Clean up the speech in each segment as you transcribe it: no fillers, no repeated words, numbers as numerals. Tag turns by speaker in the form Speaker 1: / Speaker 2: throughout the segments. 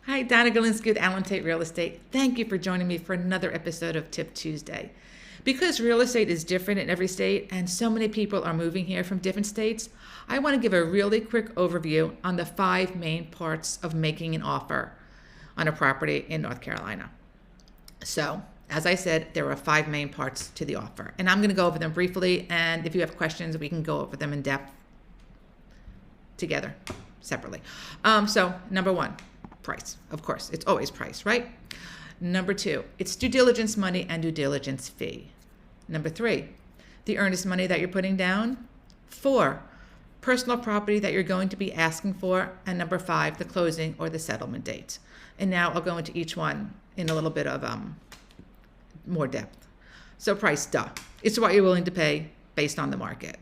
Speaker 1: Hi, Donna Galinsky with Allen Tate Real Estate. Thank you for joining me for another episode of Tip Tuesday. Because real estate is different in every state and so many people are moving here from different states, I want to give a really quick overview on the 5 main parts of making an offer on a property in North Carolina. So, as I said, there are 5 main parts to the offer, and I'm going to go over them briefly, and if you have questions, we can go over them in depth together, separately. So, number 1. Price. Of course, it's always price, right? Number 2, it's due diligence money and due diligence fee. Number 3, the earnest money that you're putting down. 4, personal property that you're going to be asking for. And number 5, the closing or the settlement date. And now I'll go into each one in a little bit of more depth. So price, duh. It's what you're willing to pay based on the market.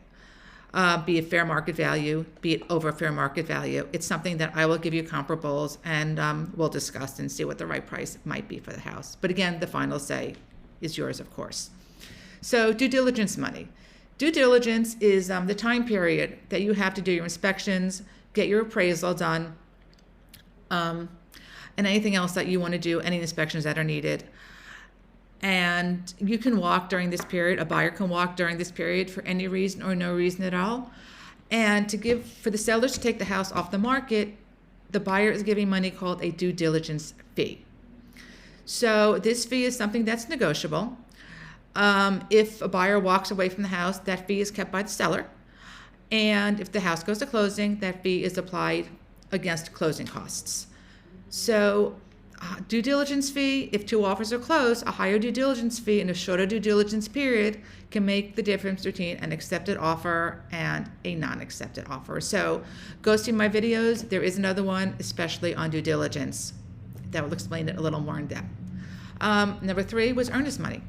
Speaker 1: Be it fair market value, be it over fair market value. It's something that I will give you comparables and we'll discuss and see what the right price might be for the house. But again, the final say is yours, of course. So due diligence money. Due diligence is the time period that you have to do your inspections, get your appraisal done, and anything else that you want to do, any inspections that are needed. And you can walk during this period. A buyer can walk during this period for any reason or no reason at all. And for the sellers to take the house off the market, the buyer is giving money called a due diligence fee. So this fee is something that's negotiable. If a buyer walks away from the house, that fee is kept by the seller. And if the house goes to closing, that fee is applied against closing costs. So due diligence fee, if 2 offers are closed, a higher due diligence fee and a shorter due diligence period can make the difference between an accepted offer and a non-accepted offer. So go see my videos. There is another one, especially on due diligence, that will explain it a little more in depth. Number 3 was earnest money.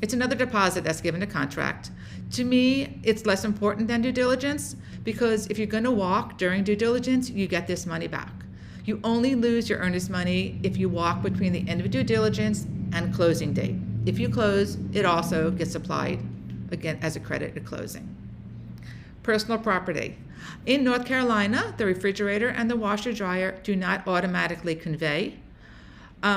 Speaker 1: It's another deposit that's given to contract. To me, it's less important than due diligence because if you're going to walk during due diligence, you get this money back. You only lose your earnest money if you walk between the end of due diligence and closing date. If you close, it also gets applied again as a credit at closing. Personal property. In North Carolina, the refrigerator and the washer dryer do not automatically convey.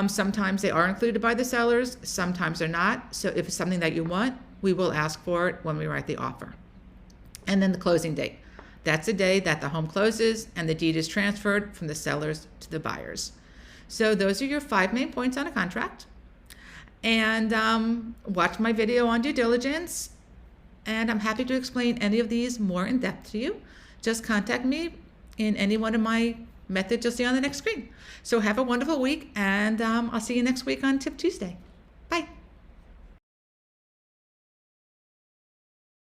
Speaker 1: Sometimes they are included by the sellers, sometimes they're not. So if it's something that you want, we will ask for it when we write the offer. And then the closing date. That's the day that the home closes and the deed is transferred from the sellers to the buyers. So those are your 5 main points on a contract. And watch my video on due diligence. And I'm happy to explain any of these more in depth to you. Just contact me in any one of my methods you'll see on the next screen. So have a wonderful week, and I'll see you next week on Tip Tuesday.